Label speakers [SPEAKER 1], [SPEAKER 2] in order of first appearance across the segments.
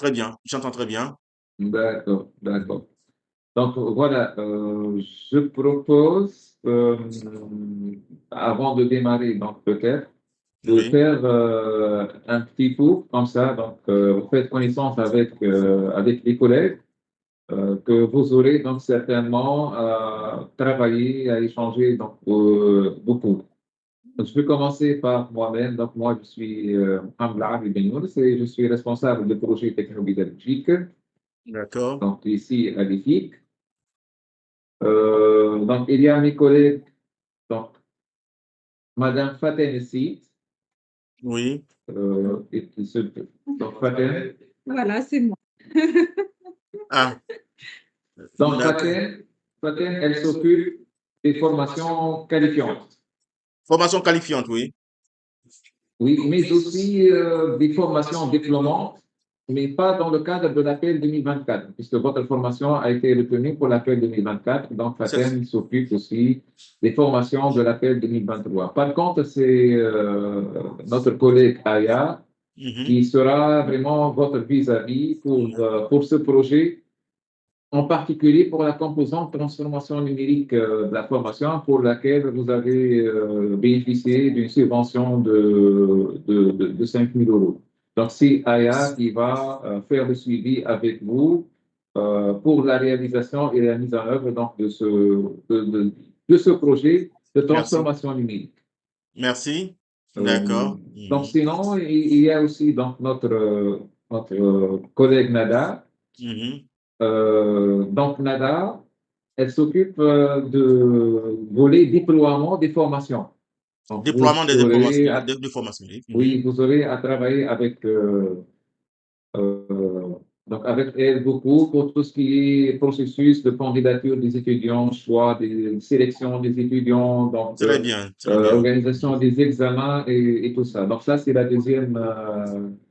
[SPEAKER 1] très bien, j'entends très bien.
[SPEAKER 2] D'accord,
[SPEAKER 1] Mhm.
[SPEAKER 2] d'accord. Donc voilà, je propose, avant de démarrer, donc peut-être, de
[SPEAKER 1] Oui,
[SPEAKER 2] faire un petit tour comme ça. Donc, vous faites connaissance avec les collègues que vous aurez donc certainement travaillé, à échanger donc, beaucoup. Donc, je vais commencer par moi-même. Donc, moi, je suis Mohamed Abi Benours et je suis responsable de projet techno-pédagogique,
[SPEAKER 1] d'accord.
[SPEAKER 2] donc ici à l'EFIC. Donc, il y a mes collègues, donc Madame Faten Essid,
[SPEAKER 1] Oui.
[SPEAKER 2] et qui se, donc Faten,
[SPEAKER 3] Voilà, c'est moi.
[SPEAKER 1] Ah,
[SPEAKER 2] donc
[SPEAKER 1] d'accord.
[SPEAKER 2] Faten, elle s'occupe des formations qualifiantes.
[SPEAKER 1] Formation qualifiante, oui.
[SPEAKER 2] Oui, mais aussi des formations diplômantes, mais pas dans le cadre de l'appel 2024, puisque votre formation a été retenue pour l'appel 2024. Donc,
[SPEAKER 1] C'est-
[SPEAKER 2] FATEM s'occupe aussi des formations de l'appel 2023. Par contre, c'est notre collègue Aya
[SPEAKER 1] Mhm.
[SPEAKER 2] qui sera vraiment votre vis-à-vis pour ce projet, en particulier pour la composante transformation numérique de la formation pour laquelle vous avez bénéficié d'une subvention de 5 000 euros. Donc, c'est Aya qui va faire le suivi avec vous pour la réalisation et la mise en œuvre donc, de ce projet de
[SPEAKER 1] Merci.
[SPEAKER 2] transformation numérique.
[SPEAKER 1] Merci.
[SPEAKER 2] Euh,
[SPEAKER 1] D'accord.
[SPEAKER 2] donc,
[SPEAKER 1] Mhm.
[SPEAKER 2] sinon, il y a aussi donc, notre collègue Nada.
[SPEAKER 1] Mhm.
[SPEAKER 2] Donc, Nada, elle s'occupe de volet déploiement des formations. Donc,
[SPEAKER 1] Déploiement des informations, de formation. Oui. Mhm.
[SPEAKER 2] oui, vous aurez à travailler euh, donc avec elle beaucoup pour tout ce qui est processus de candidature des étudiants, choix des sélections des étudiants, donc
[SPEAKER 1] Très bien, très bien.
[SPEAKER 2] organisation
[SPEAKER 1] Mhm.
[SPEAKER 2] des examens et tout ça. Donc, ça, c'est la deuxième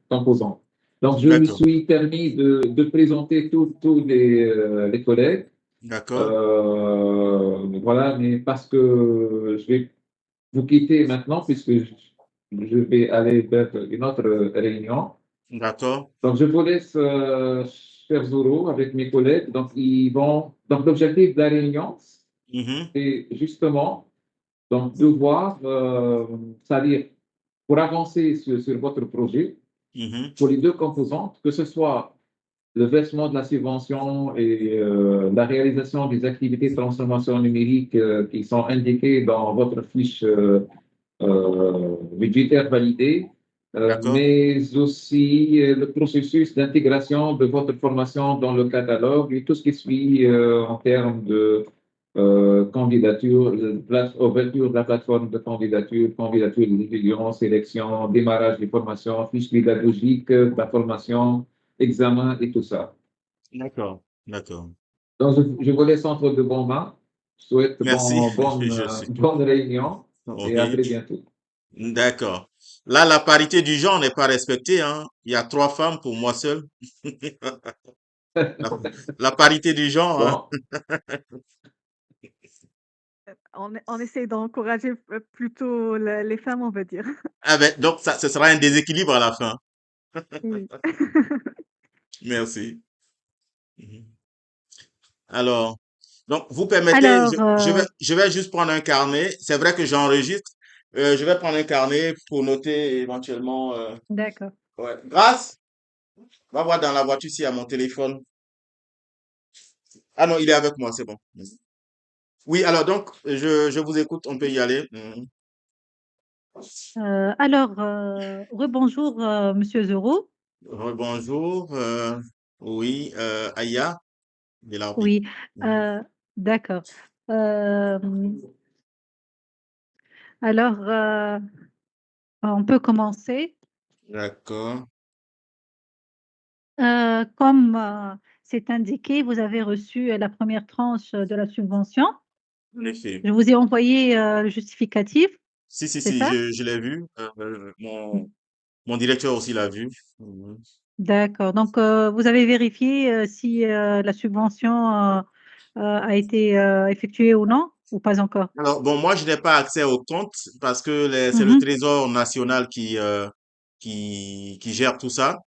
[SPEAKER 2] composante. Donc, je me
[SPEAKER 1] D'accord.
[SPEAKER 2] suis permis de présenter tous les collègues.
[SPEAKER 1] D'accord.
[SPEAKER 2] Voilà, mais parce que je vais vous quitter maintenant, puisque je vais aller vers une autre réunion.
[SPEAKER 1] D'accord.
[SPEAKER 2] Donc, je vous laisse, cher Zoro, avec mes collègues. Donc, ils vont. Donc, l'objectif de la réunion,
[SPEAKER 1] Mhm.
[SPEAKER 2] c'est justement donc, de voir, c'est-à-dire pour avancer sur votre projet,
[SPEAKER 1] Mhm.
[SPEAKER 2] pour les deux composantes, que ce soit le versement de la subvention et la réalisation des activités de transformation numérique qui sont indiquées dans votre fiche budgétaire validée,
[SPEAKER 1] D'accord.
[SPEAKER 2] mais aussi le processus d'intégration de votre formation dans le catalogue et tout ce qui suit en termes de candidature, ouverture de la plateforme de candidature, candidature des étudiants, sélection, démarrage des formations, fiche pédagogique, de la formation, examen et tout ça.
[SPEAKER 1] D'accord. D'accord.
[SPEAKER 2] Donc, je vous laisse entre de bonnes mains. Je souhaite
[SPEAKER 1] Merci. Je suis.
[SPEAKER 2] bonne réunion et à
[SPEAKER 1] Oui.
[SPEAKER 2] très bientôt.
[SPEAKER 1] D'accord. Là, la parité du genre n'est pas respectée, hein. Il y a 3 femmes pour moi seul. La, la parité du genre, hein.
[SPEAKER 2] Bon,
[SPEAKER 3] On essaie d'encourager plutôt les femmes, on va dire.
[SPEAKER 1] Ah ben, donc ça, ce sera un déséquilibre à la fin.
[SPEAKER 3] Oui.
[SPEAKER 1] Merci. Mhm. Alors, donc, vous permettez,
[SPEAKER 3] Alors,
[SPEAKER 1] je vais juste prendre un carnet. C'est vrai que j'enregistre. Je vais prendre un carnet pour noter éventuellement.
[SPEAKER 3] d'accord.
[SPEAKER 1] Ouais. Grâce, va voir dans la voiture s'il y a mon téléphone. Ah non, il est avec moi, c'est bon. Oui, alors donc, je vous écoute, on peut y aller. Mhm.
[SPEAKER 3] Alors, rebonjour, Monsieur Zoro.
[SPEAKER 1] Bonjour. Oui, Aya de l'Arbi.
[SPEAKER 3] Oui,
[SPEAKER 1] Mhm.
[SPEAKER 3] euh, d'accord. Euh, alors, on peut commencer.
[SPEAKER 1] D'accord.
[SPEAKER 3] Comme c'est indiqué, vous avez reçu la première tranche de la subvention.
[SPEAKER 1] En effet.
[SPEAKER 3] Je vous ai envoyé le justificatif,
[SPEAKER 1] Si, si,
[SPEAKER 3] c'est
[SPEAKER 1] si,
[SPEAKER 3] ça?
[SPEAKER 1] je l'ai vu. Mon directeur aussi l'a vu. Mhm.
[SPEAKER 3] D'accord. Donc, vous avez vérifié si la subvention a été effectuée ou non, ou pas encore?
[SPEAKER 1] Alors, bon, moi, je n'ai pas accès au compte parce que c'est le
[SPEAKER 3] Mhm.
[SPEAKER 1] Trésor national qui gère tout ça.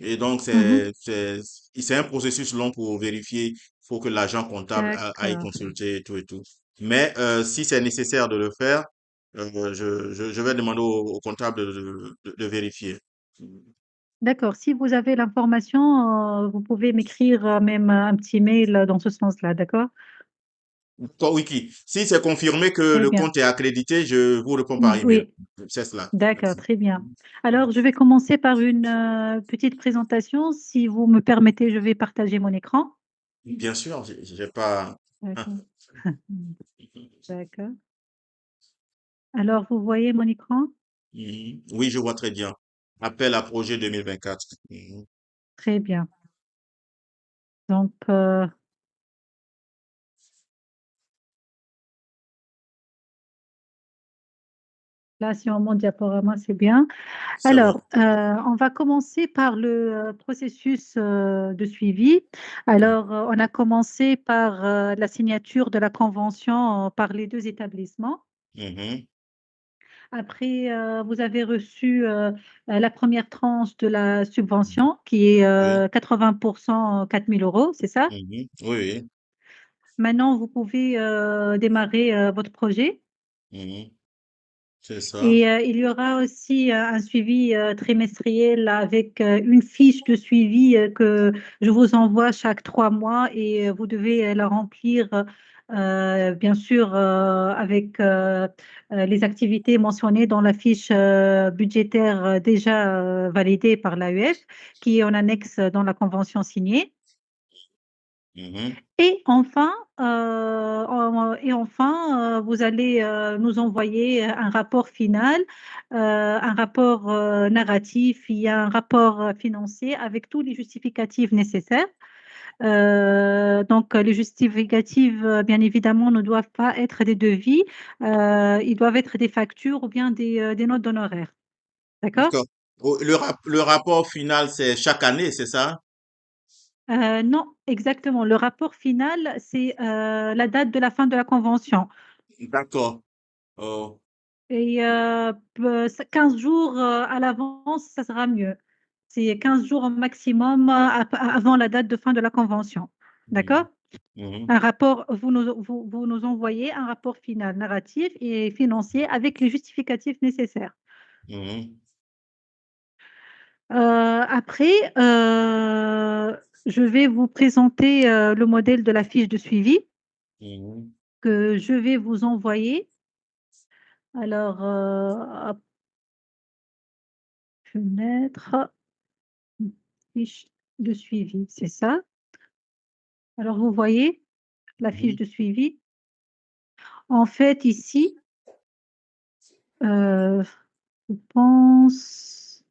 [SPEAKER 1] Et donc,
[SPEAKER 3] Mhm.
[SPEAKER 1] c'est un processus long pour vérifier. Il faut que l'agent comptable aille
[SPEAKER 3] D'accord.
[SPEAKER 1] consulter et tout et tout. Mais si c'est nécessaire de le faire, je vais demander au comptable de vérifier.
[SPEAKER 3] D'accord. Si vous avez l'information, vous pouvez m'écrire même un petit mail dans ce sens-là, d'accord?
[SPEAKER 1] Wiki, si c'est confirmé que
[SPEAKER 3] Très
[SPEAKER 1] le
[SPEAKER 3] bien.
[SPEAKER 1] compte est accrédité, je vous réponds par email.
[SPEAKER 3] Oui,
[SPEAKER 1] C'est cela.
[SPEAKER 3] d'accord,
[SPEAKER 1] Merci.
[SPEAKER 3] très bien. Alors, je vais commencer par une petite présentation. Si vous me permettez, je vais partager mon écran.
[SPEAKER 1] Bien sûr, j'ai pas.
[SPEAKER 3] D'accord. D'accord. Alors, vous voyez mon écran?
[SPEAKER 1] Mhm. Oui, je vois très bien. Appel à projet 2024. Mhm.
[SPEAKER 3] Très bien. Donc, là, si on monte diaporama, c'est bien.
[SPEAKER 1] C'est bon.
[SPEAKER 3] Alors, on va commencer par le processus de suivi. Alors, on a commencé par la signature de la convention par les deux établissements.
[SPEAKER 1] Mhm.
[SPEAKER 3] Après, vous avez reçu la première tranche de la subvention qui est
[SPEAKER 1] Oui.
[SPEAKER 3] 80% 4 000 euros, c'est ça?
[SPEAKER 1] Mhm. Oui,
[SPEAKER 3] Maintenant, vous pouvez démarrer votre projet.
[SPEAKER 1] oui. Mhm. C'est ça.
[SPEAKER 3] Et il y aura aussi un suivi trimestriel avec une fiche de suivi que je vous envoie chaque 3 mois et vous devez la remplir, bien sûr, avec les activités mentionnées dans la fiche budgétaire déjà validée par l'AEF, qui est en annexe dans la convention signée.
[SPEAKER 1] Mhm.
[SPEAKER 3] Et enfin, vous allez nous envoyer un rapport final, un rapport narratif, il y a un rapport financier avec tous les justificatifs nécessaires. Donc, les justificatifs, bien évidemment, ne doivent pas être des devis, ils doivent être des factures ou bien des notes d'honoraires. D'accord?
[SPEAKER 1] D'accord. Oh, le rapport final, c'est chaque année, c'est ça?
[SPEAKER 3] Non, exactement. Le rapport final, c'est la date de la fin de la convention.
[SPEAKER 1] D'accord. Oh,
[SPEAKER 3] Et 15 jours à l'avance, ça sera mieux. C'est 15 jours au maximum avant la date de fin de la convention. D'accord?
[SPEAKER 1] mhm. Mhm.
[SPEAKER 3] Un rapport, vous nous envoyez un rapport final narratif et financier avec les justificatifs nécessaires.
[SPEAKER 1] Mhm.
[SPEAKER 3] Après, je vais vous présenter le modèle de la fiche de suivi
[SPEAKER 1] Mhm.
[SPEAKER 3] que je vais vous envoyer. Alors, hop, fenêtre, fiche de suivi, c'est ça. Alors, vous voyez la fiche
[SPEAKER 1] Mhm.
[SPEAKER 3] de suivi. En fait, ici, je pense,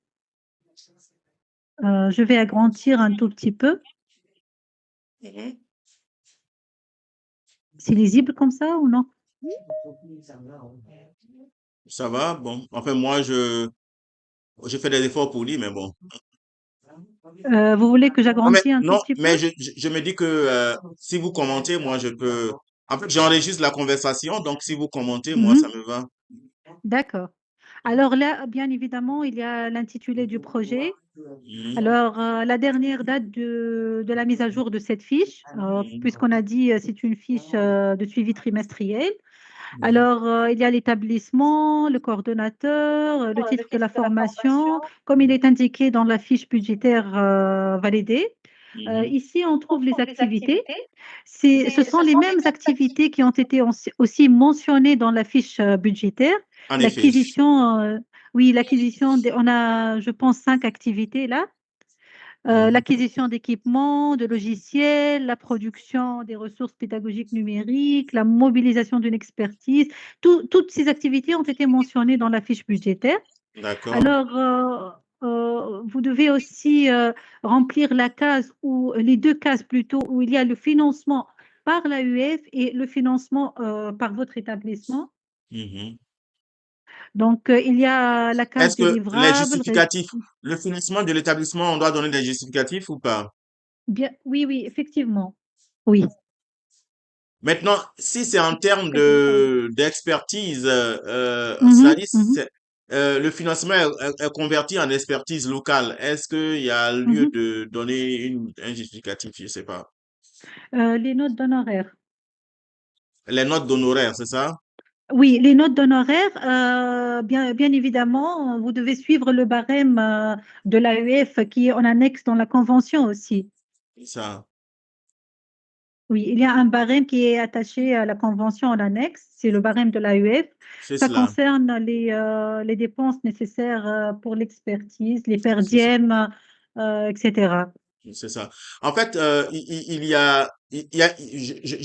[SPEAKER 3] je vais agrandir un tout petit peu.
[SPEAKER 1] Mhm.
[SPEAKER 3] C'est lisible comme ça ou non?
[SPEAKER 1] Ça va? Bon. Enfin, moi, je fais des efforts pour lire, mais bon.
[SPEAKER 3] Vous voulez que
[SPEAKER 1] Non, mais,
[SPEAKER 3] j'agrandisse un tout
[SPEAKER 1] non,
[SPEAKER 3] petit
[SPEAKER 1] mais
[SPEAKER 3] peu?
[SPEAKER 1] je me dis que si vous commentez, moi, je peux. En fait, j'enregistre la conversation, donc si vous commentez, moi, ça
[SPEAKER 3] Mhm.
[SPEAKER 1] me va.
[SPEAKER 3] D'accord. Alors là, bien évidemment, il y a l'intitulé du projet.
[SPEAKER 1] Mhm.
[SPEAKER 3] Alors, la dernière date de la mise à jour de cette fiche,
[SPEAKER 1] Mhm.
[SPEAKER 3] puisqu'on a dit c'est une fiche de suivi trimestriel.
[SPEAKER 1] Mhm.
[SPEAKER 3] Alors, il y a l'établissement, le coordonnateur, le titre de la formation, comme il est indiqué dans la fiche budgétaire validée.
[SPEAKER 1] Mhm.
[SPEAKER 3] Ici, on trouve les activités. Ce sont les mêmes activités qui ont été aussi mentionnées dans la fiche budgétaire.
[SPEAKER 1] En effet.
[SPEAKER 3] L'acquisition, oui, l'acquisition, on a, je pense, 5 activités là.
[SPEAKER 1] Mhm.
[SPEAKER 3] L'acquisition d'équipements, de logiciels, la production des ressources pédagogiques numériques, la mobilisation d'une expertise. Toutes ces activités ont été mentionnées dans la fiche budgétaire.
[SPEAKER 1] D'accord.
[SPEAKER 3] Alors, vous devez aussi remplir la case ou les deux cases plutôt où il y a le financement par l'AUF et le financement par votre établissement.
[SPEAKER 1] Mhm.
[SPEAKER 3] Donc, il y a la case
[SPEAKER 1] Est-ce
[SPEAKER 3] des
[SPEAKER 1] que les
[SPEAKER 3] livrables.
[SPEAKER 1] justificatifs, le financement de l'établissement, on doit donner des justificatifs ou pas?
[SPEAKER 3] Bien, oui, oui, effectivement. Oui.
[SPEAKER 1] Maintenant, si c'est en termes d'expertise, cela
[SPEAKER 3] Mhm,
[SPEAKER 1] dit,
[SPEAKER 3] mhm.
[SPEAKER 1] le financement est converti en expertise locale. Est-ce qu'il y a lieu
[SPEAKER 3] Mhm.
[SPEAKER 1] de donner un justificatif? Je sais pas.
[SPEAKER 3] Les notes d'honoraires.
[SPEAKER 1] Les notes d'honoraires, c'est ça?
[SPEAKER 3] Oui, les notes d'honoraires, bien évidemment, vous devez suivre le barème de l'AEF qui est en annexe dans la convention aussi.
[SPEAKER 1] Ça,
[SPEAKER 3] Oui, il y a un barème qui est attaché à la convention en annexe, c'est le barème de l'AEF.
[SPEAKER 1] c'est
[SPEAKER 3] Ça
[SPEAKER 1] cela.
[SPEAKER 3] concerne les dépenses nécessaires pour l'expertise, les per
[SPEAKER 1] C'est ça.
[SPEAKER 3] diem, etc.
[SPEAKER 1] C'est ça. En fait, je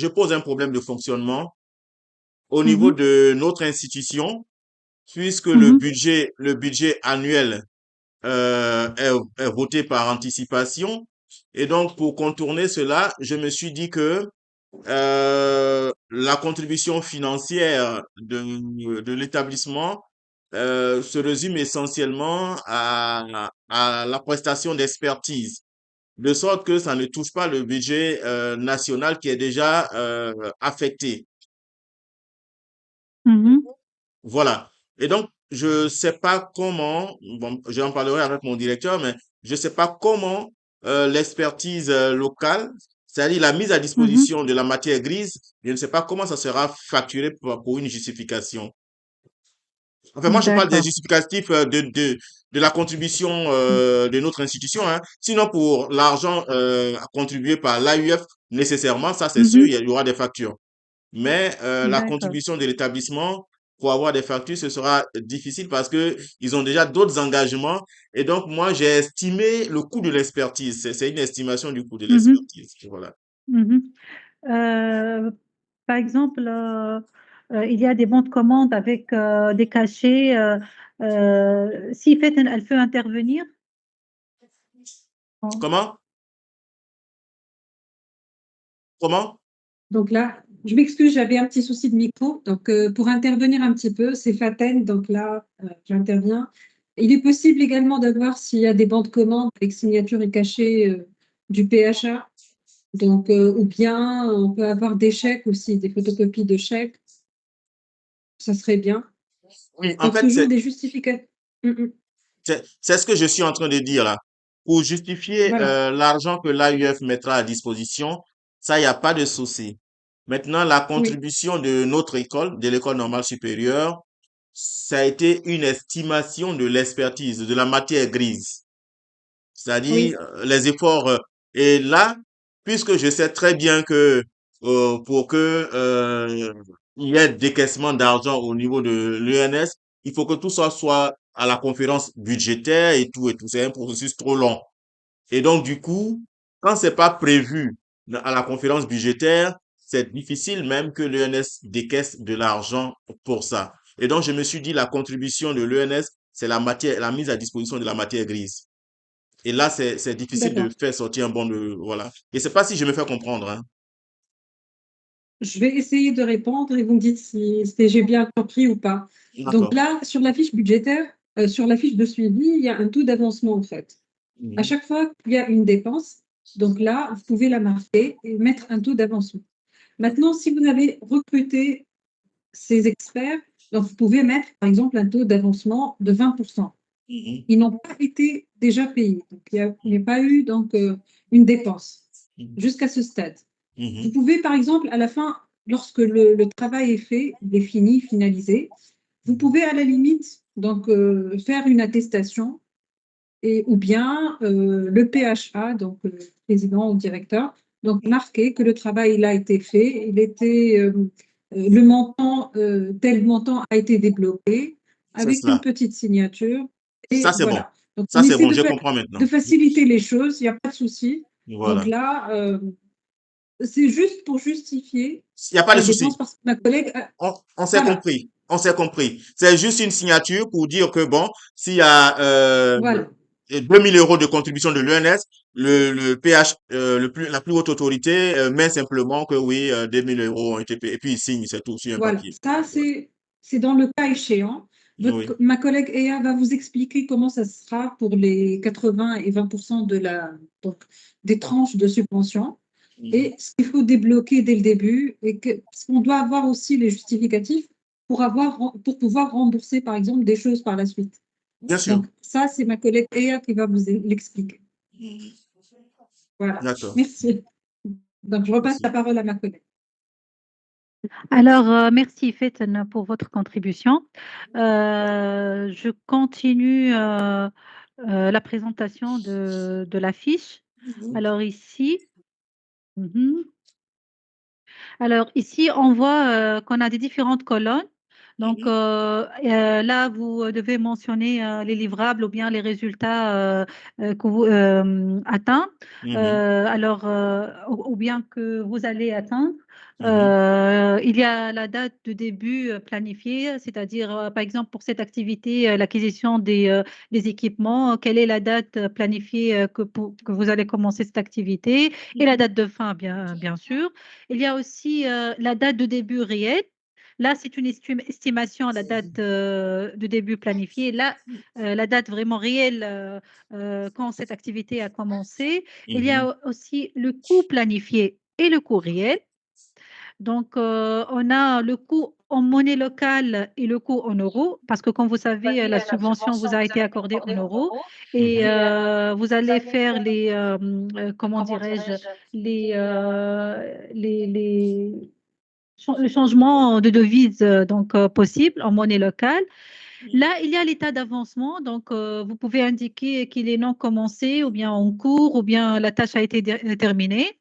[SPEAKER 1] pose un problème de fonctionnement au niveau
[SPEAKER 3] Mhm,
[SPEAKER 1] de notre institution, puisque
[SPEAKER 3] mhm,
[SPEAKER 1] le budget annuel est voté par anticipation. Et donc, pour contourner cela, je me suis dit que la contribution financière de l'établissement se résume essentiellement à la prestation d'expertise, de sorte que ça ne touche pas le budget national qui est déjà affecté.
[SPEAKER 3] mhm,
[SPEAKER 1] Voilà. Et donc, je sais pas comment, bon, j'en parlerai avec mon directeur, mais je sais pas comment l'expertise locale, c'est-à-dire la mise à
[SPEAKER 3] mhm,
[SPEAKER 1] disposition de la matière grise, je ne sais pas comment ça sera facturé pour une justification. Enfin, moi,
[SPEAKER 3] mhm.
[SPEAKER 1] je parle des
[SPEAKER 3] D'accord.
[SPEAKER 1] justificatifs de la contribution de notre institution, hein. Sinon, pour l'argent contribué par l'AUF, nécessairement, ça c'est sûr, il
[SPEAKER 3] Mhm,
[SPEAKER 1] y aura des factures. Mais la
[SPEAKER 3] d'accord.
[SPEAKER 1] contribution de l'établissement pour avoir des factures, ce sera difficile parce que ils ont déjà d'autres engagements. Et donc, moi, j'ai estimé le coût de l'expertise. C'est une estimation du coût de
[SPEAKER 3] Mhm,
[SPEAKER 1] l'expertise. Voilà.
[SPEAKER 3] mhm. Euh, Par exemple, il y a des bons de commande avec des cachets. Si Faten, elle peut intervenir. Oh.
[SPEAKER 1] Comment? Comment?
[SPEAKER 4] Donc là, je m'excuse, j'avais un petit souci de micro. Donc, pour intervenir un petit peu, c'est Faten. Donc là, j'interviens. Il est possible également d'avoir s'il y a des bancs de commande avec signature et cachet du PHA. Donc, ou bien on peut avoir des chèques aussi, des photocopies de chèques. Ça serait bien.
[SPEAKER 1] Oui, en
[SPEAKER 4] Donc,
[SPEAKER 1] fait,
[SPEAKER 4] toujours des justificatifs.
[SPEAKER 1] c'est ce que je suis en train de dire là. Pour justifier
[SPEAKER 4] Voilà.
[SPEAKER 1] l'argent que l'AUF mettra à disposition, ça, il n'y a pas de souci. Maintenant, la
[SPEAKER 4] Oui,
[SPEAKER 1] contribution de notre école, de l'école normale supérieure, ça a été une estimation de l'expertise, de la matière grise, c'est-à-dire
[SPEAKER 4] oui,
[SPEAKER 1] les efforts. Et là, puisque je sais très bien que pour que il y ait décaissement d'argent au niveau de l'UNS, il faut que tout ça soit à la conférence budgétaire et tout et tout. C'est un processus trop long. Et donc, du coup, quand c'est pas prévu à la conférence budgétaire, c'est difficile même que l'ENS décaisse de l'argent pour ça. Et donc, je me suis dit, la contribution de l'ENS, c'est la matière, la mise à disposition de la matière grise. Et là, c'est difficile de
[SPEAKER 4] d'accord.
[SPEAKER 1] faire sortir un bon de, voilà. Et c'est pas si je me fais comprendre, hein.
[SPEAKER 4] Je vais essayer de répondre et vous me dites si j'ai bien compris ou pas. Donc
[SPEAKER 1] D'accord.
[SPEAKER 4] là, sur la fiche budgétaire, sur la fiche de suivi, il y a un taux d'avancement en fait. À
[SPEAKER 1] Mhm.
[SPEAKER 4] chaque fois qu'il y a une dépense, donc là, vous pouvez la marquer et mettre un taux d'avancement. Maintenant, si vous avez recruté ces experts, donc vous pouvez mettre par exemple un taux d'avancement de 20%.
[SPEAKER 1] Mhm.
[SPEAKER 4] Ils n'ont pas été déjà payés. Donc, il n'y a pas eu donc, une dépense
[SPEAKER 1] Mhm.
[SPEAKER 4] jusqu'à ce stade. Vous
[SPEAKER 1] Mhm.
[SPEAKER 4] pouvez, par exemple, à la fin, lorsque le travail est fait, il est fini, finalisé, vous pouvez à la limite donc, faire une attestation et, ou bien le PHA, donc président ou directeur, donc marquer que le travail il a été fait, il était, le montant, tel montant a été débloqué
[SPEAKER 1] C'est
[SPEAKER 4] avec une
[SPEAKER 1] cela.
[SPEAKER 4] petite signature
[SPEAKER 1] Ça,
[SPEAKER 4] et
[SPEAKER 1] c'est bon.
[SPEAKER 4] voilà. Donc
[SPEAKER 1] Ça,
[SPEAKER 4] on
[SPEAKER 1] c'est
[SPEAKER 4] essaie
[SPEAKER 1] bon. Je comprends
[SPEAKER 4] de
[SPEAKER 1] maintenant.
[SPEAKER 4] faciliter les choses, il n'y a pas de souci. Donc
[SPEAKER 1] Voilà.
[SPEAKER 4] là, c'est juste pour justifier
[SPEAKER 1] Il n'y a pas de
[SPEAKER 4] la
[SPEAKER 1] souci.
[SPEAKER 4] dépense parce que ma collègue,
[SPEAKER 1] On s'est
[SPEAKER 4] voilà,
[SPEAKER 1] compris. On s'est compris. C'est juste une signature pour dire que bon, s'il y a
[SPEAKER 4] voilà,
[SPEAKER 1] 2000 euros de contribution de l'ENS, le PH, la plus haute autorité, met simplement que oui, 2000 euros ont été payés. Et puis il signe, c'est tout sur un
[SPEAKER 4] voilà.
[SPEAKER 1] papier.
[SPEAKER 4] Ça,
[SPEAKER 1] Voilà.
[SPEAKER 4] c'est dans le cas échéant.
[SPEAKER 1] Oui.
[SPEAKER 4] Ma collègue Ea va vous expliquer comment ça sera pour les 80 et 20% donc, des tranches de subvention
[SPEAKER 1] Mhm.
[SPEAKER 4] et ce qu'il faut débloquer dès le début et parce qu'on doit avoir aussi les justificatifs pour pouvoir rembourser, par exemple, des choses par la suite.
[SPEAKER 1] Bien sûr.
[SPEAKER 4] Donc, ça, c'est ma collègue Eya qui va vous l'expliquer. Voilà.
[SPEAKER 1] D'accord.
[SPEAKER 4] Merci. Donc, je repasse
[SPEAKER 1] Merci.
[SPEAKER 4] la parole à ma collègue.
[SPEAKER 3] Alors, merci Faten pour votre contribution. Je continue la présentation de la fiche. Alors ici, alors ici, on voit qu'on a des différentes colonnes. Donc là, vous devez mentionner les livrables ou bien les résultats que vous atteignent. Alors, ou bien que vous allez atteindre. Il y a la date de début planifiée, c'est-à-dire, par exemple, pour cette activité, l'acquisition des équipements, quelle est la date planifiée que vous allez commencer cette activité et la date de fin, bien sûr. Il y a aussi la date de début réelle. Là, c'est une estimation, la date de début planifiée. Là, la date vraiment réelle quand cette activité a commencé. Il y a aussi le coût planifié et le coût réel. Donc, on a le coût en monnaie locale et le coût en euros, parce que comme vous savez, la subvention vous a été accordée en euros et vous allez faire les, comment dirais-je, le changement de devise donc possible en monnaie locale. Là, il y a l'état d'avancement, donc vous pouvez indiquer qu'il est non commencé ou bien en cours ou bien la tâche a été terminée.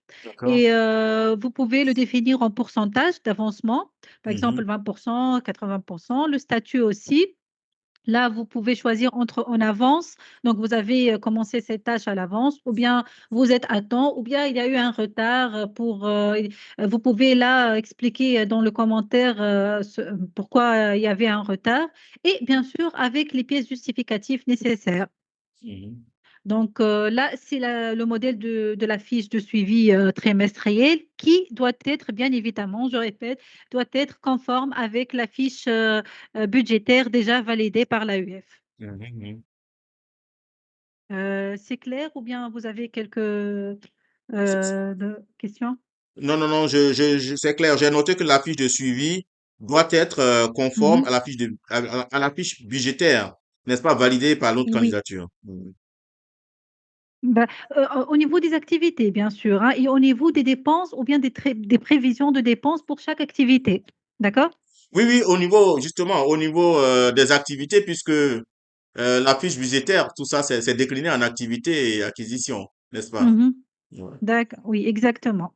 [SPEAKER 3] Et vous pouvez le définir en pourcentage d'avancement, par exemple 20%, 80%, le statut aussi. Là, vous pouvez choisir entre en avance, donc vous avez commencé cette tâche à l'avance, ou bien vous êtes à temps, ou bien il y a eu un retard vous pouvez là expliquer dans le commentaire pourquoi il y avait un retard, et bien sûr avec les pièces justificatives nécessaires. Donc là, c'est le modèle de la fiche de suivi trimestriel qui doit être, bien évidemment, je répète, doit être conforme avec la fiche budgétaire déjà validée par l'AUF. C'est clair ou bien vous avez quelques questions?
[SPEAKER 1] Non, non, non, c'est clair. J'ai noté que la fiche de suivi doit être conforme
[SPEAKER 3] Mhm.
[SPEAKER 1] à à la fiche budgétaire, n'est-ce pas, validée par l'autre
[SPEAKER 3] Oui.
[SPEAKER 1] candidature.
[SPEAKER 3] Bah, au niveau des activités, bien sûr, hein, et au niveau des dépenses ou bien des prévisions de dépenses pour chaque activité. D'accord?
[SPEAKER 1] Oui, oui, justement, au niveau des activités, puisque la fiche budgétaire, tout ça, c'est décliné en activités et acquisitions, n'est-ce pas?
[SPEAKER 3] Mhm.
[SPEAKER 1] Ouais.
[SPEAKER 3] D'accord, oui, exactement.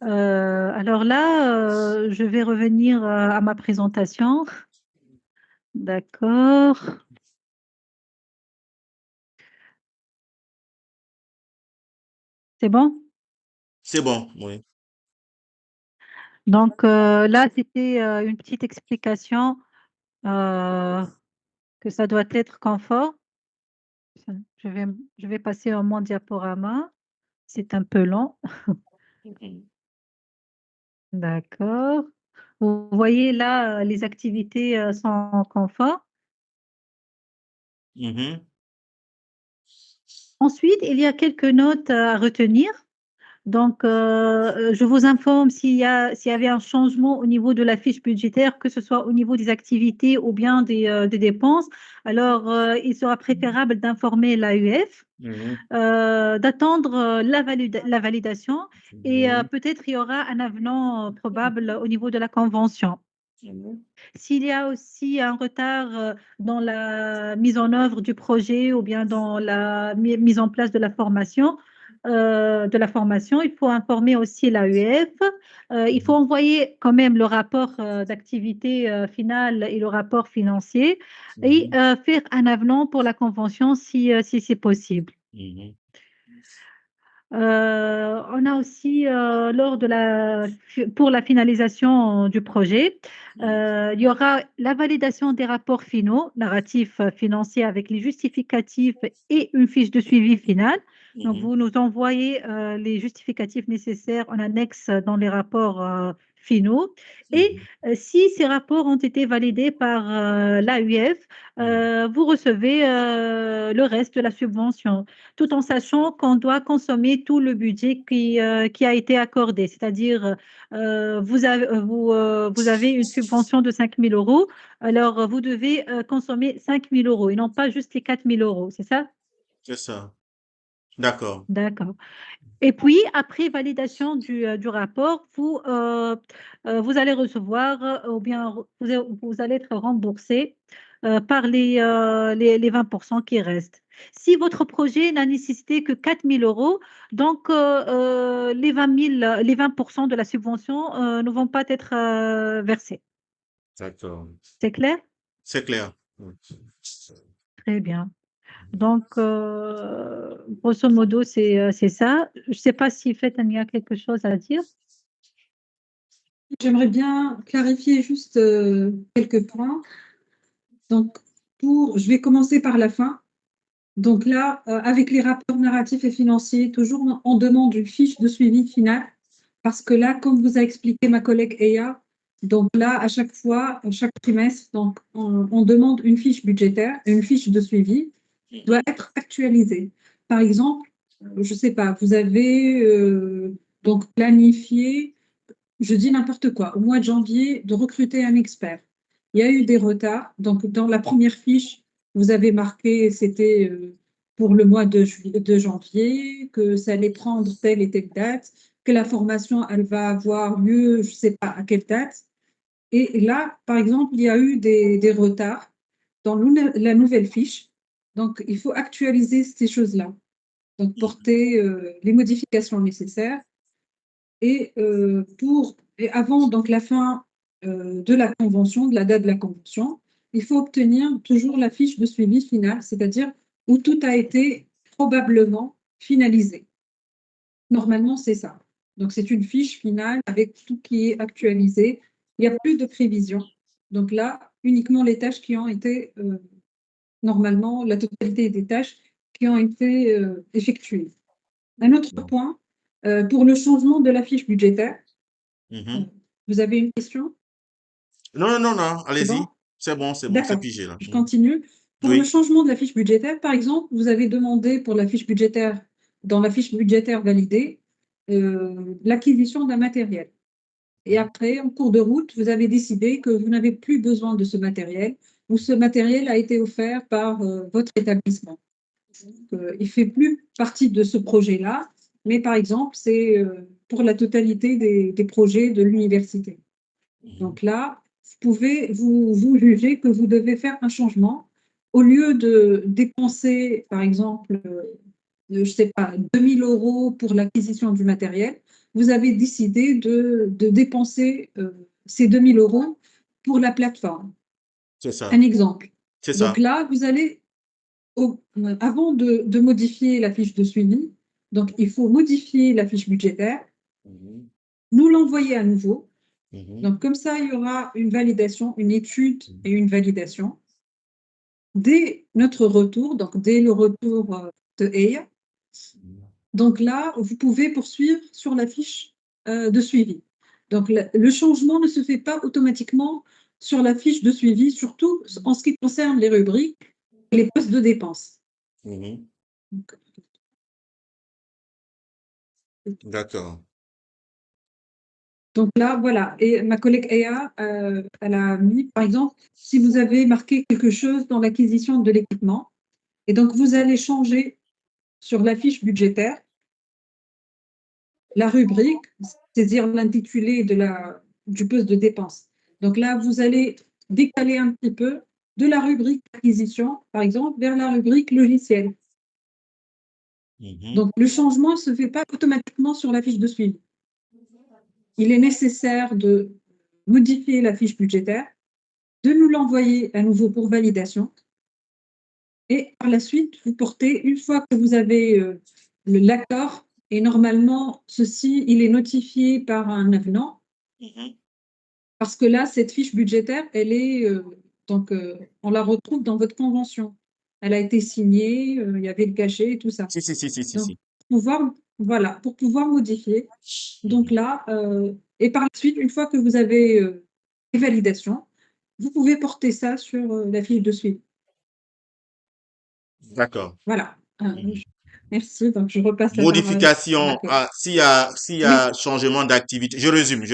[SPEAKER 3] Alors là, je vais revenir à ma présentation. D'accord. C'est bon?
[SPEAKER 1] C'est bon, oui.
[SPEAKER 3] Donc là, c'était une petite explication euh, que ça doit être confort. Je vais passer au mon diaporama. C'est un peu long. D'accord. Vous voyez là, les activités sont en confort.
[SPEAKER 1] Mhm.
[SPEAKER 3] Ensuite, il y a quelques notes à retenir. Donc, je vous informe s'il y avait un changement au niveau de la fiche budgétaire, que ce soit au niveau des activités ou bien des dépenses. Alors, il sera préférable d'informer l'AUF,
[SPEAKER 1] Mhm.
[SPEAKER 3] d'attendre la validation et
[SPEAKER 1] Mhm.
[SPEAKER 3] peut-être il y aura un avenant probable au niveau de la convention. S'il y a aussi un retard dans la mise en œuvre du projet ou bien dans la mise en place de la formation, il faut informer aussi l'AUF. Il faut envoyer quand même le rapport d'activité finale et le rapport financier et
[SPEAKER 1] Mhm.
[SPEAKER 3] faire un avenant pour la convention si c'est possible.
[SPEAKER 1] Mhm.
[SPEAKER 3] On a aussi, pour la finalisation du projet, il y aura la validation des rapports finaux, narratifs financiers avec les justificatifs et une fiche de suivi finale. Donc,
[SPEAKER 1] Mhm.
[SPEAKER 3] vous nous envoyez les justificatifs nécessaires en annexe dans les rapports finaux. Et si ces rapports ont été validés par l'AUF, vous recevez le reste de la subvention, tout en sachant qu'on doit consommer tout le budget qui a été accordé. C'est-à-dire, vous avez une subvention de 5 000 euros, alors vous devez consommer 5 000 euros et non pas juste les 4 000 euros, c'est ça?
[SPEAKER 1] C'est ça. D'accord.
[SPEAKER 3] D'accord. Et puis, après validation du rapport, vous allez recevoir ou bien vous allez être remboursé par les 20% qui restent. Si votre projet n'a nécessité que 4 000 euros, donc les 20% de la subvention ne vont pas être versés.
[SPEAKER 1] D'accord.
[SPEAKER 3] C'est clair?
[SPEAKER 1] C'est clair.
[SPEAKER 3] Très bien. Donc, grosso modo, c'est ça. Je ne sais pas si Faith, a quelque chose à dire.
[SPEAKER 4] J'aimerais bien clarifier juste quelques points. Donc, je vais commencer par la fin. Donc là, avec les rapports narratifs et financiers, toujours on demande une fiche de suivi final parce que là, comme vous a expliqué ma collègue Eya, donc là, à chaque fois, à chaque trimestre, donc on demande une fiche budgétaire, une fiche de suivi qui doit être actualisée. Par exemple, je ne sais pas, vous avez donc planifié, je dis n'importe quoi, au mois de janvier, de recruter un expert. Il y a eu des retards. Donc, dans la première fiche, vous avez marqué, c'était pour le mois de janvier, que ça allait prendre telle et telle date, que la formation, elle va avoir lieu, je ne sais pas à quelle date. Et là, par exemple, il y a eu des retards dans la nouvelle fiche. Donc, il faut actualiser ces choses-là. Donc, porter les modifications nécessaires et avant donc la fin de la convention, de la date de la convention, il faut obtenir toujours la fiche de suivi finale, c'est-à-dire où tout a été probablement finalisé. Normalement, c'est ça. Donc, c'est une fiche finale avec tout qui est actualisé. Il n'y a plus de prévision. Donc là, uniquement les tâches qui ont été, normalement, la totalité des tâches qui ont été effectuées. Un autre point, pour le changement de la fiche budgétaire,
[SPEAKER 1] Mhm.
[SPEAKER 4] vous avez une question?
[SPEAKER 1] Non, non, non, non,
[SPEAKER 4] C'est
[SPEAKER 1] allez-y.
[SPEAKER 4] bon?
[SPEAKER 1] C'est bon, c'est bon, c'est
[SPEAKER 4] D'accord.
[SPEAKER 1] pigé là.
[SPEAKER 4] Je continue. Pour le
[SPEAKER 1] Oui.
[SPEAKER 4] changement de la fiche budgétaire, par exemple, vous avez demandé pour la fiche budgétaire, dans la fiche budgétaire validée, l'acquisition d'un matériel. Et après, en cours de route, vous avez décidé que vous n'avez plus besoin de ce matériel ou ce matériel a été offert par votre établissement. Il ne fait plus partie de ce projet-là, mais par exemple, c'est pour la totalité des projets de l'université. Donc là, vous jugez que vous devez faire un changement. Au lieu de dépenser, par exemple, je ne sais pas, 2 000 euros pour l'acquisition du matériel, vous avez décidé de dépenser ces 2 000 euros pour la plateforme.
[SPEAKER 1] C'est ça.
[SPEAKER 4] Un exemple.
[SPEAKER 1] C'est
[SPEAKER 4] Donc
[SPEAKER 1] ça.
[SPEAKER 4] là, vous allez, avant de modifier la fiche de suivi, donc il faut modifier la fiche budgétaire,
[SPEAKER 1] Mhm.
[SPEAKER 4] nous l'envoyer à nouveau.
[SPEAKER 1] Mhm.
[SPEAKER 4] Donc, comme ça, il y aura une validation, une étude et une validation. Dès notre retour, donc dès le retour de EIA, donc là, vous pouvez poursuivre sur la fiche de suivi. Donc, le changement ne se fait pas automatiquement sur la fiche de suivi, surtout en ce qui concerne les rubriques et les postes de dépenses.
[SPEAKER 1] Mhm.
[SPEAKER 4] Donc,
[SPEAKER 1] D'accord.
[SPEAKER 4] Donc là, voilà. Et ma collègue Ea, elle a mis, par exemple, si vous avez marqué quelque chose dans l'acquisition de l'équipement, et donc vous allez changer sur la fiche budgétaire la rubrique, c'est-à-dire l'intitulé du poste de dépense. Donc là, vous allez décaler un petit peu de la rubrique acquisition, par exemple, vers la rubrique logiciel.
[SPEAKER 1] Mhm.
[SPEAKER 4] Donc le changement ne se fait pas automatiquement sur la fiche de suivi. Il est nécessaire de modifier la fiche budgétaire, de nous l'envoyer à nouveau pour validation. Et par la suite, vous portez, une fois que vous avez l'accord, et normalement, ceci, il est notifié par un avenant,
[SPEAKER 1] Mhm.
[SPEAKER 4] parce que là, cette fiche budgétaire, elle est, donc, on la retrouve dans votre convention. elle a été signée, il y avait le cachet et tout ça.
[SPEAKER 1] Si.
[SPEAKER 4] Donc, voilà, pour pouvoir modifier. Donc là, et par la suite, une fois que vous avez les validations, vous pouvez porter ça sur la fiche de suivi.
[SPEAKER 1] D'accord.
[SPEAKER 4] Voilà.
[SPEAKER 1] Mhm.
[SPEAKER 4] Merci. Donc, je repasse la parole à ma
[SPEAKER 1] Modification,
[SPEAKER 4] collègue.
[SPEAKER 1] s'il y
[SPEAKER 4] Oui,
[SPEAKER 1] a changement d'activité, je résume.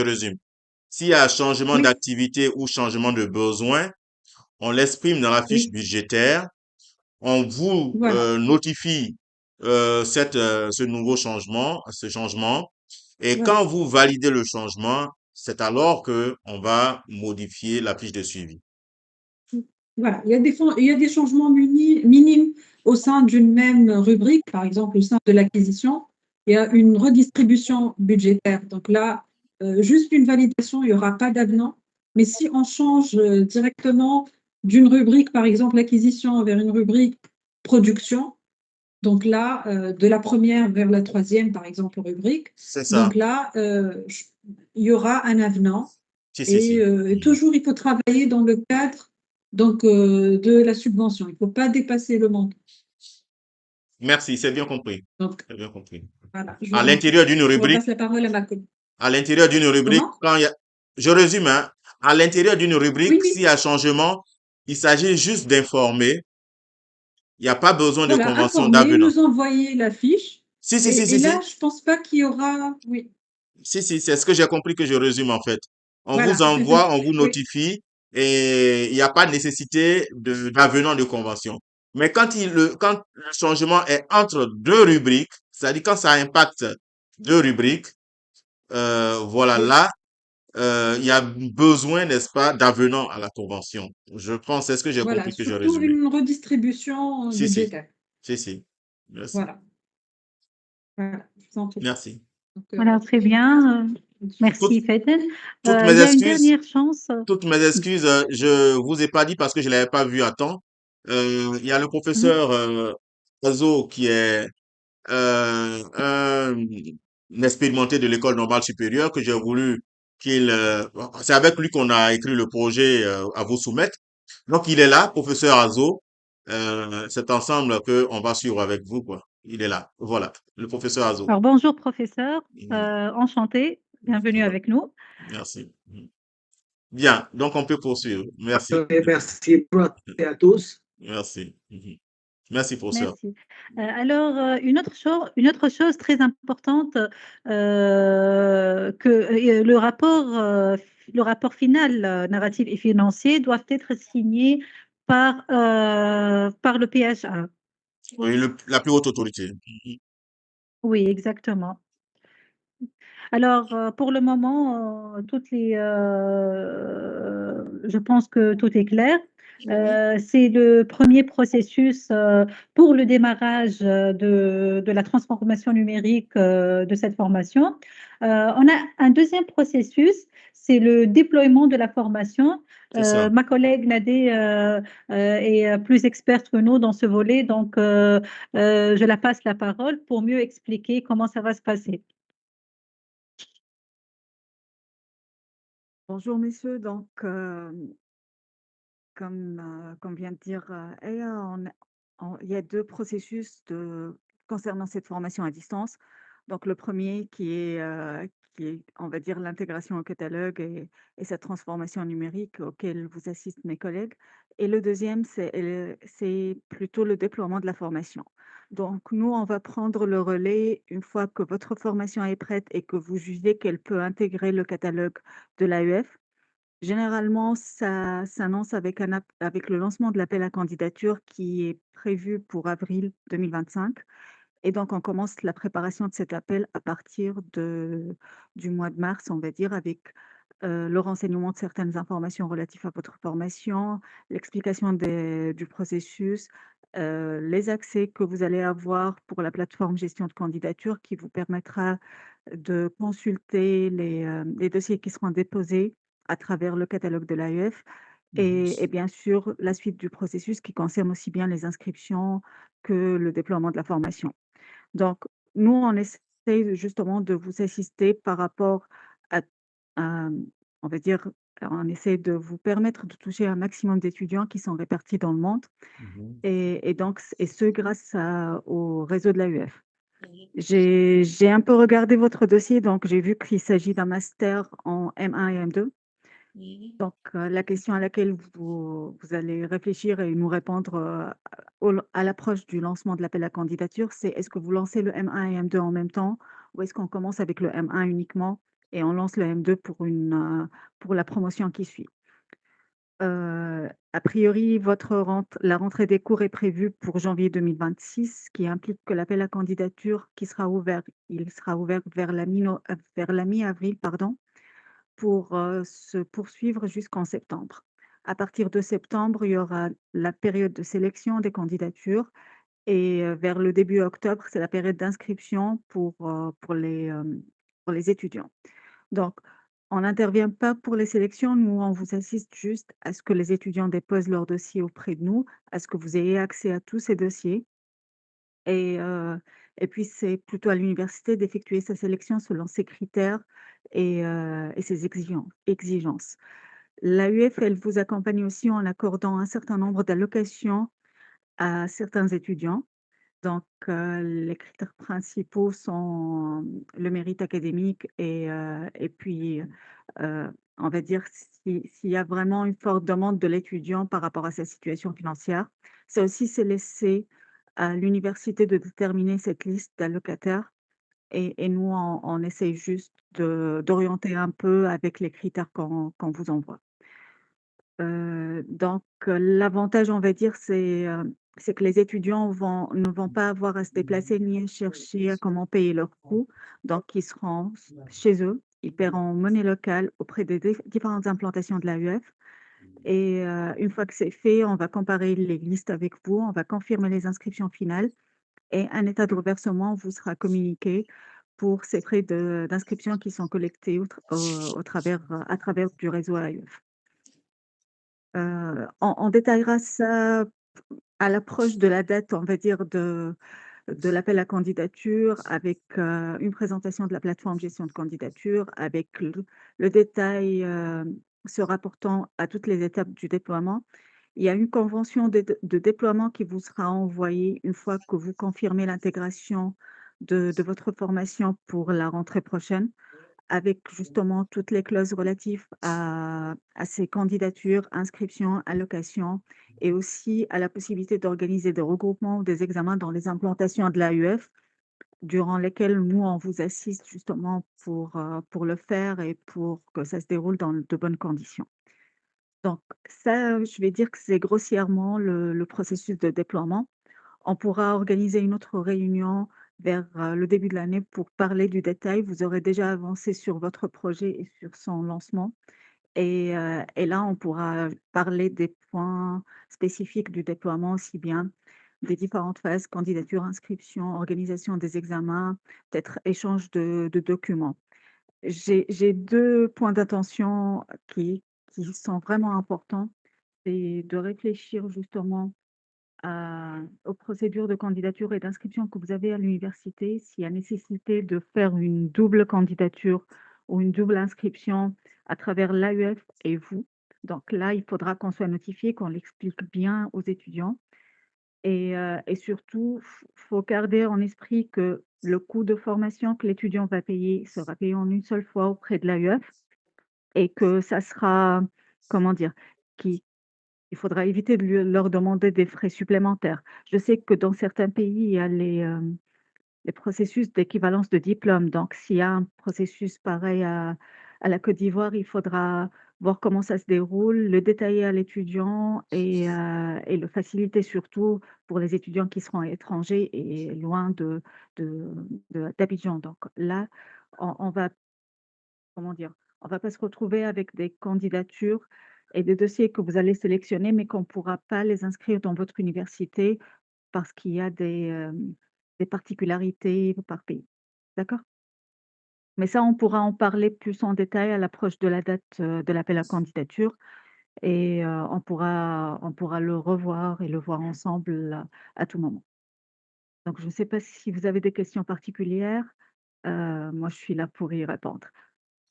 [SPEAKER 1] S'il y a changement
[SPEAKER 4] oui,
[SPEAKER 1] d'activité ou changement de besoin, on l'exprime dans la fiche
[SPEAKER 4] oui.
[SPEAKER 1] budgétaire. On vous
[SPEAKER 4] Voilà.
[SPEAKER 1] notifie ce nouveau changement, ce changement. Et
[SPEAKER 4] Voilà.
[SPEAKER 1] quand vous validez le changement, c'est alors que on va modifier la fiche de suivi.
[SPEAKER 4] Voilà. Il y a des changements minimes au sein d'une même rubrique. Par exemple, au sein de l'acquisition, il y a une redistribution budgétaire. Donc là, juste une validation, il n'y aura pas d'avenant. Mais si on change directement d'une rubrique, par exemple l'acquisition, vers une rubrique production, donc là, de la première vers la troisième, par exemple, rubrique,
[SPEAKER 1] C'est ça.
[SPEAKER 4] donc là, il y aura un avenant. Et
[SPEAKER 1] Si. Mhm.
[SPEAKER 4] toujours, il faut travailler dans le cadre donc, de la subvention. Il ne faut pas dépasser le montant.
[SPEAKER 1] Merci, c'est bien compris.
[SPEAKER 4] Donc,
[SPEAKER 1] C'est bien compris.
[SPEAKER 4] voilà, je
[SPEAKER 1] À
[SPEAKER 4] vous en prie.
[SPEAKER 1] l'intérieur d'une
[SPEAKER 4] Je
[SPEAKER 1] rubrique,
[SPEAKER 4] repasse la parole à ma collègue.
[SPEAKER 1] à l'intérieur d'une rubrique,
[SPEAKER 4] Comment?
[SPEAKER 1] je résume, hein, à l'intérieur d'une
[SPEAKER 4] Oui,
[SPEAKER 1] rubrique, s'il
[SPEAKER 4] oui.
[SPEAKER 1] y a changement, il s'agit juste d'informer. Il n'y a pas besoin de
[SPEAKER 4] Voilà,
[SPEAKER 1] convention
[SPEAKER 4] informer,
[SPEAKER 1] d'avenant.
[SPEAKER 4] nous envoyer la fiche. Et
[SPEAKER 1] Si.
[SPEAKER 4] là, je ne pense pas qu'il y aura. Oui,
[SPEAKER 1] C'est ce que j'ai compris que je résume en fait. On vous
[SPEAKER 4] voilà.
[SPEAKER 1] envoie, on vous
[SPEAKER 4] Oui,
[SPEAKER 1] notifie et il n'y a pas de nécessité d'avenant de convention. Mais quand le changement est entre deux rubriques, c'est-à-dire quand ça impacte deux rubriques, voilà,
[SPEAKER 4] oui.
[SPEAKER 1] là, il y a besoin, n'est-ce pas, d'avenant à la convention. Je pense, c'est ce que j'ai
[SPEAKER 4] Voilà,
[SPEAKER 1] compris que j'ai
[SPEAKER 4] surtout
[SPEAKER 1] résumé.
[SPEAKER 4] une redistribution
[SPEAKER 1] Si, si,
[SPEAKER 4] budgétaire.
[SPEAKER 1] si. Merci.
[SPEAKER 4] Voilà, voilà, je vous en prie.
[SPEAKER 1] Merci.
[SPEAKER 4] Donc,
[SPEAKER 3] Voilà, très bien.
[SPEAKER 1] Toutes,
[SPEAKER 3] Merci, Faten.
[SPEAKER 1] toutes
[SPEAKER 3] Il
[SPEAKER 1] mes
[SPEAKER 3] y a une
[SPEAKER 1] excuses.
[SPEAKER 3] dernière chance.
[SPEAKER 1] Toutes mes excuses, je vous ai pas dit parce que je l'avais pas vu à temps. Il y a le
[SPEAKER 3] Mhm.
[SPEAKER 1] professeur Azo qui est un expérimenté de l'école normale supérieure que j'ai voulu c'est avec lui qu'on a écrit le projet à vous soumettre. Donc il est là, professeur Azo. C'est ensemble que on va suivre avec vous quoi. Il est là. Voilà, le professeur Azo.
[SPEAKER 3] Alors, bonjour, professeur.
[SPEAKER 1] Mhm.
[SPEAKER 3] Enchanté. Bienvenue
[SPEAKER 1] Voilà.
[SPEAKER 3] avec nous.
[SPEAKER 1] Merci. Mhm. Bien, donc on peut poursuivre. Merci.
[SPEAKER 5] Merci à tous.
[SPEAKER 1] Merci. Mhm. Merci, professeur.
[SPEAKER 3] Merci. Alors, une autre chose très importante, que le rapport final, narratif et financier, doivent être signés par le PHA.
[SPEAKER 1] Oui, la plus haute autorité. Mhm.
[SPEAKER 3] Oui, exactement. Alors, pour le moment, je pense que tout est clair.
[SPEAKER 1] Oui,
[SPEAKER 3] C'est le premier processus pour le démarrage de la transformation numérique de cette formation. On a un deuxième processus, c'est le déploiement de la formation.
[SPEAKER 1] c'est ça.
[SPEAKER 3] Ma collègue Nadé est plus experte que nous dans ce volet, donc je la passe la parole pour mieux expliquer comment ça va se passer.
[SPEAKER 6] Bonjour messieurs, donc comme vient de dire Aya, il y a deux processus concernant cette formation à distance. Donc le premier qui est, on va dire, l'intégration au catalogue et sa transformation numérique auquel vous assistent mes collègues. Et le deuxième, c'est plutôt le déploiement de la formation. Donc nous, on va prendre le relais une fois que votre formation est prête et que vous jugez qu'elle peut intégrer le catalogue de l'AEF. Généralement, ça s'annonce avec le lancement de l'appel à candidature qui est prévu pour avril 2025. Et donc, on commence la préparation de cet appel à partir du mois de mars, on va dire, avec le renseignement de certaines informations relatives à votre formation, l'explication du processus, les accès que vous allez avoir pour la plateforme gestion de candidature qui vous permettra de consulter les dossiers qui seront déposés à travers le catalogue de l'AEF et
[SPEAKER 1] Mhm.
[SPEAKER 6] bien sûr la suite du processus qui concerne aussi bien les inscriptions que le déploiement de la formation. Donc, nous, on essaie justement de vous assister par rapport à, à, on va dire, on essaie de vous permettre de toucher un maximum d'étudiants qui sont répartis dans le monde
[SPEAKER 1] Mhm.
[SPEAKER 6] et donc et ce grâce au réseau de l'AUF. J'ai un peu regardé votre dossier, donc j'ai vu qu'il s'agit d'un master en M1 et M2. Donc, la question à laquelle vous allez réfléchir et nous répondre à l'approche du lancement de l'appel à candidature, c'est est-ce que vous lancez le M1 et M2 en même temps ou est-ce qu'on commence avec le M1 uniquement et on lance le M2 pour la promotion qui suit? A priori, la rentrée des cours est prévue pour janvier 2026, ce qui implique que l'appel à candidature il sera ouvert vers la mi-avril, pardon, pour se poursuivre jusqu'en septembre. À partir de septembre, il y aura la période de sélection des candidatures et vers le début octobre, c'est la période d'inscription pour les étudiants. Donc, on n'intervient pas pour les sélections. Nous, on vous assiste juste à ce que les étudiants déposent leur dossier auprès de nous, à ce que vous ayez accès à tous ces dossiers. Et, heu, et puis, c'est plutôt à l'université d'effectuer sa sélection selon ses critères et ses exigences. L'AUF, elle vous accompagne aussi en accordant un certain nombre d'allocations à certains étudiants. Donc, les critères principaux sont le mérite académique et puis, on va dire s'il y a vraiment une forte demande de l'étudiant par rapport à sa situation financière. Ça aussi, c'est laissé à l'université de déterminer cette liste d'allocataires et nous, on essaye juste d'orienter un peu avec les critères qu'on vous envoie. Donc, l'avantage, on va dire, c'est que les étudiants ne vont pas avoir à se déplacer ni à chercher à comment payer leurs coûts. Donc, ils seront chez eux, ils paieront en monnaie locale auprès des différentes implantations de l'AUF. Et une fois que c'est fait, on va comparer les listes avec vous, on va confirmer les inscriptions finales et un état de reversement vous sera communiqué pour ces frais d'inscription qui sont collectés à travers du réseau AUF. On détaillera ça à l'approche de la date, on va dire, de l'appel à candidature avec, une présentation de la plateforme gestion de candidature, avec le détail, se rapportant à toutes les étapes du déploiement. Il y a une convention de déploiement qui vous sera envoyée une fois que vous confirmez l'intégration de votre formation pour la rentrée prochaine avec justement toutes les clauses relatives à ces candidatures, inscriptions, allocations et aussi à la possibilité d'organiser des regroupements ou des examens dans les implantations de l'AUF, durant lesquels nous, on vous assiste justement pour le faire et pour que ça se déroule dans de bonnes conditions. Donc ça, je vais dire que c'est grossièrement le processus de déploiement. On pourra organiser une autre réunion vers, le début de l'année pour parler du détail. Vous aurez déjà avancé sur votre projet et sur son lancement et là, on pourra parler des points spécifiques du déploiement, aussi bien des différentes phases, candidature, inscription, organisation des examens, peut-être échange de documents. J'ai 2 points d'attention qui sont vraiment importants. C'est de réfléchir justement aux procédures de candidature et d'inscription que vous avez à l'université, s'il y a nécessité de faire une double candidature ou une double inscription à travers l'AUF et vous. Donc là, il faudra qu'on soit notifié, qu'on l'explique bien aux étudiants. Et surtout, faut garder en esprit que le coût de formation que l'étudiant va payer sera payé en une seule fois auprès de l'AUF et que ça sera, comment dire, qui il faudra éviter de leur demander des frais supplémentaires. Je sais que dans certains pays, il y a les processus d'équivalence de diplôme. Donc, s'il y a un processus pareil à la Côte d'Ivoire, il faudra voir comment ça se déroule, le détailler à l'étudiant et le faciliter surtout pour les étudiants qui seront étrangers et loin de d'Abidjan. Donc là, on va comment dire? On va pas se retrouver avec des candidatures et des dossiers que vous allez sélectionner, mais qu'on ne pourra pas les inscrire dans votre université parce qu'il y a des particularités par pays. D'accord? Mais ça, on pourra en parler plus en détail à l'approche de la date, de l'appel à candidature et on pourra le revoir et le voir ensemble, à tout moment. Donc je ne sais pas si vous avez des questions particulières, moi je suis là pour y répondre.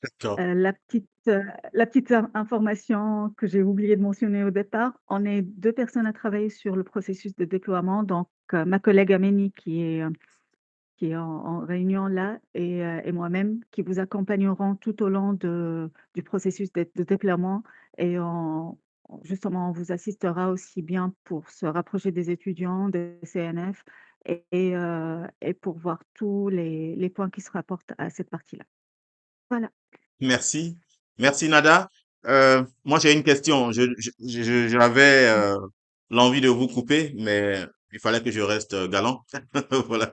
[SPEAKER 1] D'accord.
[SPEAKER 6] La petite information que j'ai oublié de mentionner au départ, on est 2 personnes à travailler sur le processus de déploiement. Donc, ma collègue Amélie qui est en réunion là et moi-même qui vous accompagnerons tout au long du processus de déploiement et justement, on vous assistera aussi bien pour se rapprocher des étudiants, des CNF et pour voir tous les points qui se rapportent à cette partie-là. Voilà.
[SPEAKER 1] Merci. Merci, Nada. Moi, j'ai une question. J'avais l'envie de vous couper, mais il fallait que je reste galant. Voilà.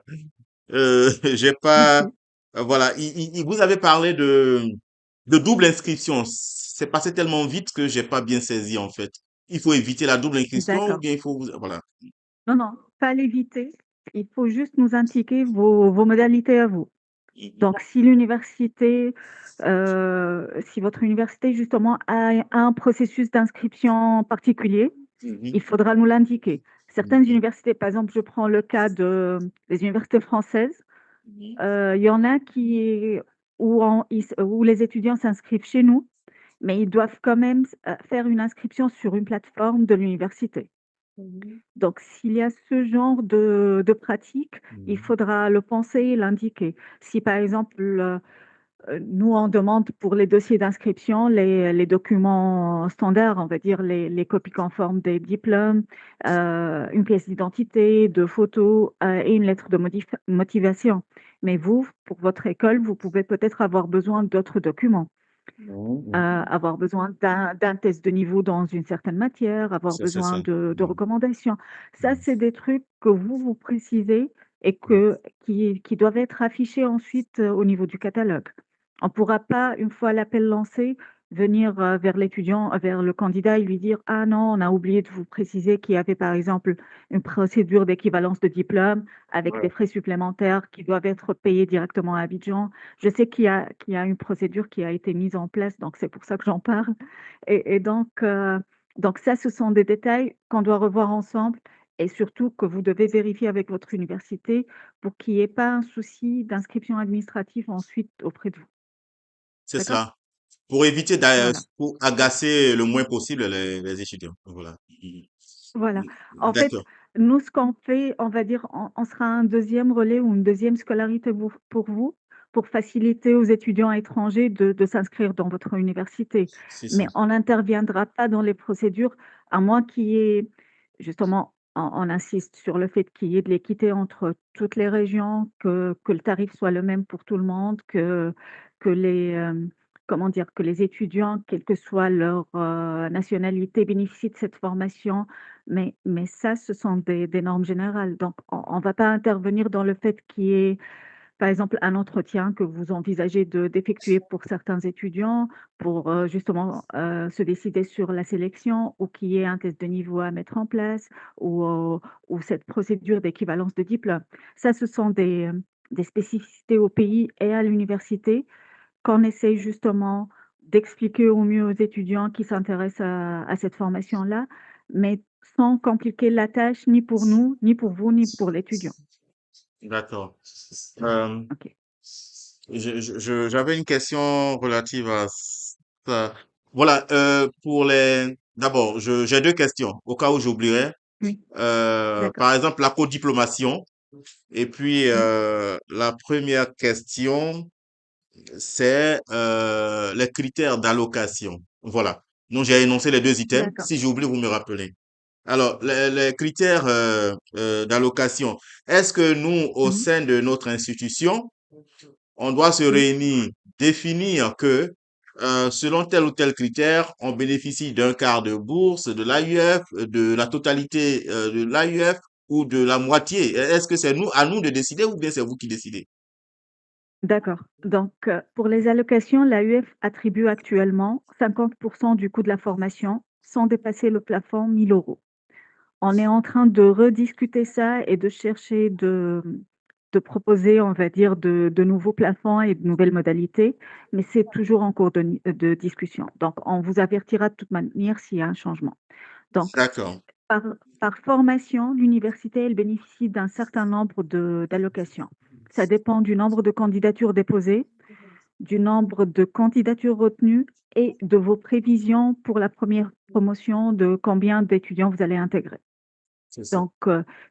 [SPEAKER 1] J'ai pas.
[SPEAKER 6] Merci.
[SPEAKER 1] Voilà. Vous avez parlé de double inscription. C'est passé tellement vite que j'ai pas bien saisi, en fait. Il faut éviter la double inscription ou
[SPEAKER 6] D'accord.
[SPEAKER 1] bien il faut. Voilà.
[SPEAKER 6] Non, non, pas l'éviter. Il faut juste nous indiquer vos modalités à vous. Donc, si votre université justement a un processus d'inscription particulier,
[SPEAKER 1] Mhm,
[SPEAKER 6] il faudra nous l'indiquer. Certaines
[SPEAKER 1] mhm,
[SPEAKER 6] universités, par exemple, je prends le cas des universités françaises, il y en a où les étudiants s'inscrivent chez nous, mais ils doivent quand même faire une inscription sur une plateforme de l'université. Donc, s'il y a ce genre de pratique, il
[SPEAKER 1] mhm.
[SPEAKER 6] faudra le penser et l'indiquer. Si par exemple, nous, on demande pour les dossiers d'inscription les documents standards, on va dire les copies conformes des diplômes, une pièce d'identité, deux photos et une lettre de motivation. Mais vous, pour votre école, vous pouvez peut-être avoir besoin d'autres documents,
[SPEAKER 1] Mhm.
[SPEAKER 6] avoir besoin d'un test de niveau dans une certaine matière, avoir
[SPEAKER 1] C'est
[SPEAKER 6] besoin
[SPEAKER 1] ça.
[SPEAKER 6] de
[SPEAKER 1] Mhm,
[SPEAKER 6] recommandations. Ça,
[SPEAKER 1] mhm,
[SPEAKER 6] c'est des trucs que vous précisez et qui doivent être affichés ensuite au niveau du catalogue. On ne pourra pas, une fois l'appel lancé, venir vers l'étudiant, vers le candidat et lui dire: «Ah non, on a oublié de vous préciser qu'il y avait par exemple une procédure d'équivalence de diplôme avec des frais supplémentaires qui doivent être payés directement à Abidjan». Je sais qu'il y a une procédure qui a été mise en place, donc c'est pour ça que j'en parle. Et donc ça, ce sont des détails qu'on doit revoir ensemble et surtout que vous devez vérifier avec votre université pour qu'il n'y ait pas un souci d'inscription administrative ensuite auprès de vous.
[SPEAKER 1] c'est
[SPEAKER 6] D'accord?
[SPEAKER 1] cela. Pour éviter
[SPEAKER 6] Voilà.
[SPEAKER 1] pour agacer le moins possible les étudiants. Voilà.
[SPEAKER 6] Voilà.
[SPEAKER 1] Mhm.
[SPEAKER 6] En fait,
[SPEAKER 1] D'accord.
[SPEAKER 6] nous, ce qu'on fait, on va dire, on sera un deuxième relais ou une deuxième scolarité pour vous, pour faciliter aux étudiants étrangers de s'inscrire dans votre université.
[SPEAKER 1] C'est ça.
[SPEAKER 6] Mais on n'interviendra pas dans les procédures, à moins qu'il y ait, justement, on insiste sur le fait qu'il y ait de l'équité entre toutes les régions, que le tarif soit le même pour tout le monde, que comment dire, que les étudiants, quelle que soit leur nationalité, bénéficient de cette formation. Mais ça, ce sont des normes générales. Donc, on ne va pas intervenir dans le fait qu'il y ait, par exemple, un entretien que vous envisagez d'effectuer pour certains étudiants pour justement se décider sur la sélection ou qu'il y ait un test de niveau à mettre en place ou cette procédure d'équivalence de diplôme. Ça, ce sont des spécificités au pays et à l'université qu'on essaye justement d'expliquer au mieux aux étudiants qui s'intéressent à cette formation-là, mais sans compliquer la tâche ni pour nous, ni pour vous, ni pour l'étudiant.
[SPEAKER 1] D'accord. Euh,
[SPEAKER 6] OK.
[SPEAKER 1] J'avais une question relative à ça. Voilà, d'abord, j'ai deux questions, au cas où j'oublierais.
[SPEAKER 6] Oui, d'accord.
[SPEAKER 1] Par exemple, la codiplomation. Et puis,
[SPEAKER 6] Oui,
[SPEAKER 1] la première question, c'est les critères d'allocation. Voilà. Donc, j'ai énoncé les deux items.
[SPEAKER 6] d'accord.
[SPEAKER 1] Si j'oublie, vous me rappelez. Alors, les critères d'allocation. Est-ce que nous, au
[SPEAKER 6] Mhm.
[SPEAKER 1] sein de notre institution, on doit se
[SPEAKER 6] Oui,
[SPEAKER 1] réunir, définir que selon tel ou tel critère, on bénéficie d'un quart de bourse, de l'AUF, de la totalité de l'AUF ou de la moitié? Est-ce que c'est à nous de décider ou bien c'est vous qui décidez?
[SPEAKER 6] d'accord. Donc, pour les allocations, l'AUF attribue actuellement 50% du coût de la formation sans dépasser le plafond 1 000 €. On est en train de rediscuter ça et de chercher de proposer, on va dire, de nouveaux plafonds et de nouvelles modalités, mais c'est toujours en cours de discussion. Donc, on vous avertira de toute manière s'il y a un changement. Donc,
[SPEAKER 1] D'accord.
[SPEAKER 6] par, par formation, l'université, elle bénéficie d'un certain nombre d'allocations. Ça dépend du nombre de candidatures déposées du nombre de candidatures retenues et de vos prévisions pour la première promotion de combien d'étudiants vous allez intégrer.
[SPEAKER 1] C'est ça.
[SPEAKER 6] Donc,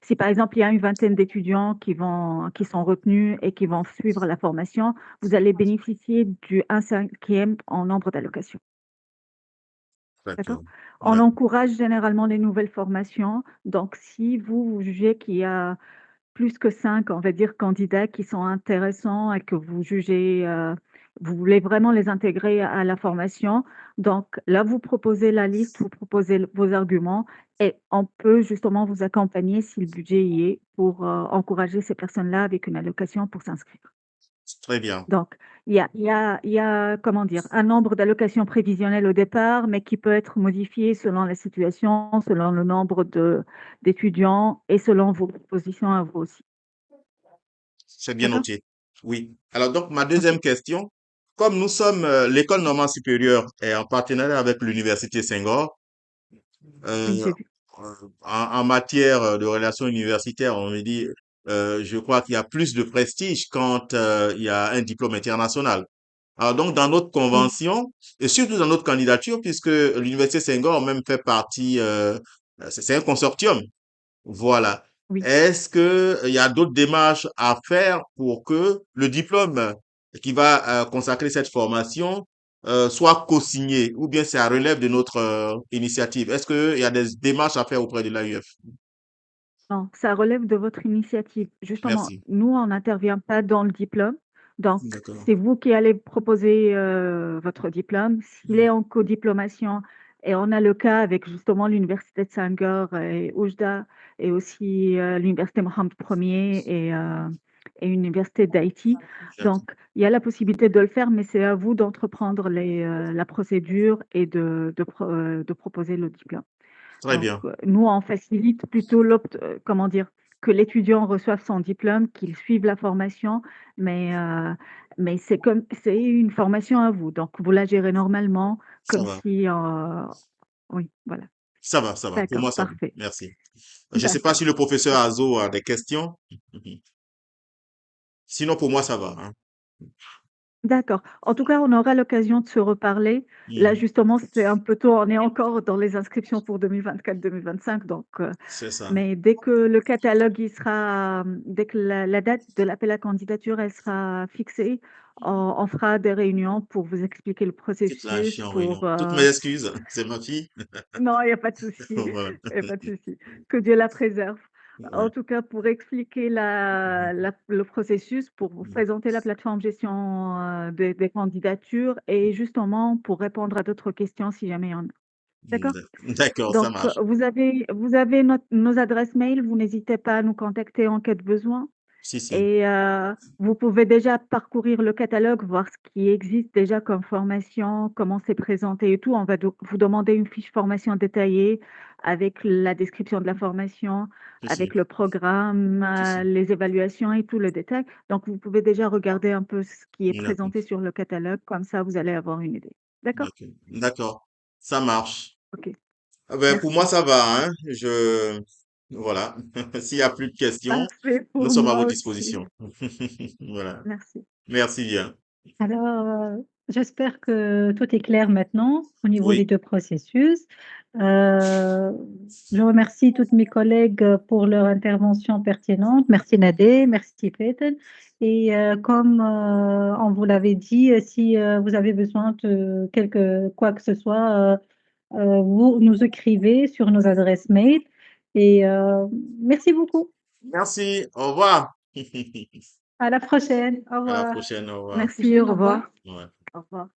[SPEAKER 6] si par exemple, il y a une vingtaine d'étudiants qui sont retenus et qui vont suivre la formation, vous allez bénéficier du 1/5 en nombre d'allocations. D'accord?
[SPEAKER 1] D'accord.
[SPEAKER 6] On
[SPEAKER 1] Ouais.
[SPEAKER 6] encourage généralement les nouvelles formations. Donc, si vous jugez qu'il y a plus que 5, on va dire, candidats qui sont intéressants et que vous jugez, vous voulez vraiment les intégrer à la formation. Donc là, vous proposez la liste, vous proposez vos arguments et on peut justement vous accompagner si le budget y est pour encourager ces personnes-là avec une allocation pour s'inscrire.
[SPEAKER 1] Très bien.
[SPEAKER 6] Donc, il y a, comment dire, un nombre d'allocations prévisionnelles au départ, mais qui peut être modifié selon la situation, selon le nombre d'étudiants et selon vos propositions à vous aussi.
[SPEAKER 1] C'est bien
[SPEAKER 6] D'accord?
[SPEAKER 1] noté. Oui. Alors donc, ma
[SPEAKER 6] OK.
[SPEAKER 1] deuxième question, comme nous sommes, l'École normale supérieure est en partenariat avec l'Université Senghor,
[SPEAKER 6] Oui,
[SPEAKER 1] euh,
[SPEAKER 6] j'ai vu.
[SPEAKER 1] en matière de relations universitaires, on me dit, je crois qu'il y a plus de prestige quand il y a un diplôme international. Alors donc, dans notre
[SPEAKER 6] Oui,
[SPEAKER 1] convention, et surtout dans notre candidature, puisque l'Université Senghor même fait partie, c'est un consortium. Voilà.
[SPEAKER 6] oui.
[SPEAKER 1] Est-ce que il y a d'autres démarches à faire pour que le diplôme qui va consacrer cette formation soit co-signé ou bien ça relève de notre initiative? Est-ce qu'il y a des démarches à faire auprès de l'AUF?
[SPEAKER 6] Non, ça relève de votre initiative. Justement,
[SPEAKER 1] Merci.
[SPEAKER 6] nous, on n'intervient pas dans le diplôme. Donc,
[SPEAKER 1] D'accord.
[SPEAKER 6] c'est vous qui allez proposer votre diplôme. S'il est en codiplomation, et on a le cas avec justement l'Université de Sanger et Oujda, et aussi l'Université Mohamed Ier et l'Université d'Haïti.
[SPEAKER 1] D'accord.
[SPEAKER 6] Donc, il y a la possibilité de le faire, mais c'est à vous d'entreprendre la procédure et de proposer le diplôme.
[SPEAKER 1] Très
[SPEAKER 6] Donc,
[SPEAKER 1] bien.
[SPEAKER 6] nous, on facilite plutôt comment dire? Que l'étudiant reçoive son diplôme, qu'il suive la formation, mais c'est une formation à vous. Donc, vous la gérez normalement
[SPEAKER 1] Ça
[SPEAKER 6] comme
[SPEAKER 1] va.
[SPEAKER 6] si, oui, voilà.
[SPEAKER 1] Ça va, ça va. Pour
[SPEAKER 6] D'accord,
[SPEAKER 1] moi, ça va.
[SPEAKER 6] parfait.
[SPEAKER 1] Merci. Je ne sais pas
[SPEAKER 6] D'accord.
[SPEAKER 1] si le professeur
[SPEAKER 6] OK.
[SPEAKER 1] Azo a des questions. Sinon, pour moi, ça va, hein.
[SPEAKER 6] D'accord. En tout cas, on aura l'occasion de se reparler. Là,
[SPEAKER 1] Mhm.
[SPEAKER 6] justement, c'est un peu tôt. On est encore dans les inscriptions pour 2024-2025. Donc,
[SPEAKER 1] C'est ça.
[SPEAKER 6] mais dès que le catalogue il sera, dès que la date de l'appel à candidature elle sera fixée, on fera des réunions pour vous expliquer le
[SPEAKER 1] Toute la
[SPEAKER 6] processus.
[SPEAKER 1] en réunion.
[SPEAKER 6] Pour
[SPEAKER 1] Toutes mes excuses. C'est ma fille.
[SPEAKER 6] non, il n'y a pas de souci,
[SPEAKER 1] Voilà.
[SPEAKER 6] il y a pas de souci. Que Dieu la préserve. En
[SPEAKER 1] Ouais.
[SPEAKER 6] tout cas, pour expliquer le processus, pour vous présenter la plateforme gestion des candidatures et justement pour répondre à d'autres questions si jamais il y en a. D'accord?
[SPEAKER 1] D'accord, ça
[SPEAKER 6] Donc,
[SPEAKER 1] marche.
[SPEAKER 6] vous avez nos adresses mail, vous n'hésitez pas à nous contacter en cas de besoin.
[SPEAKER 1] Si, si.
[SPEAKER 6] Et vous pouvez déjà parcourir le catalogue, voir ce qui existe déjà comme formation, comment c'est présenté et tout. On va vous demander une fiche formation détaillée avec la description de la formation,
[SPEAKER 1] Si, si.
[SPEAKER 6] avec le programme,
[SPEAKER 1] Si, si.
[SPEAKER 6] les évaluations et tout le détail. Donc, vous pouvez déjà regarder un peu ce qui est
[SPEAKER 1] D'accord.
[SPEAKER 6] présenté sur le catalogue. Comme ça, vous allez avoir une idée. D'accord?
[SPEAKER 1] D'accord. D'accord. Ça marche.
[SPEAKER 6] OK.
[SPEAKER 1] Ah ben, pour moi,
[SPEAKER 6] Merci.
[SPEAKER 1] ça va, hein. Voilà. S'il y a plus de questions,
[SPEAKER 6] Parfait
[SPEAKER 1] nous
[SPEAKER 6] pour
[SPEAKER 1] sommes à
[SPEAKER 6] moi
[SPEAKER 1] votre
[SPEAKER 6] aussi.
[SPEAKER 1] disposition. Voilà.
[SPEAKER 6] Merci.
[SPEAKER 1] Merci bien.
[SPEAKER 3] Alors, j'espère que tout est clair maintenant au niveau des
[SPEAKER 1] Oui.
[SPEAKER 3] 2 processus. Heu, je remercie toutes mes collègues, pour leur intervention pertinente. Merci Nadé, merci Peyton et comme, on vous l'avait dit, si, vous avez besoin de quoi que ce soit, vous nous écrivez sur nos adresses mail et merci beaucoup.
[SPEAKER 1] Merci. Au revoir.
[SPEAKER 3] À la prochaine. Au
[SPEAKER 1] À la
[SPEAKER 3] revoir.
[SPEAKER 1] prochaine. Au revoir.
[SPEAKER 6] Merci, au revoir.
[SPEAKER 1] Ouais.
[SPEAKER 6] Au revoir.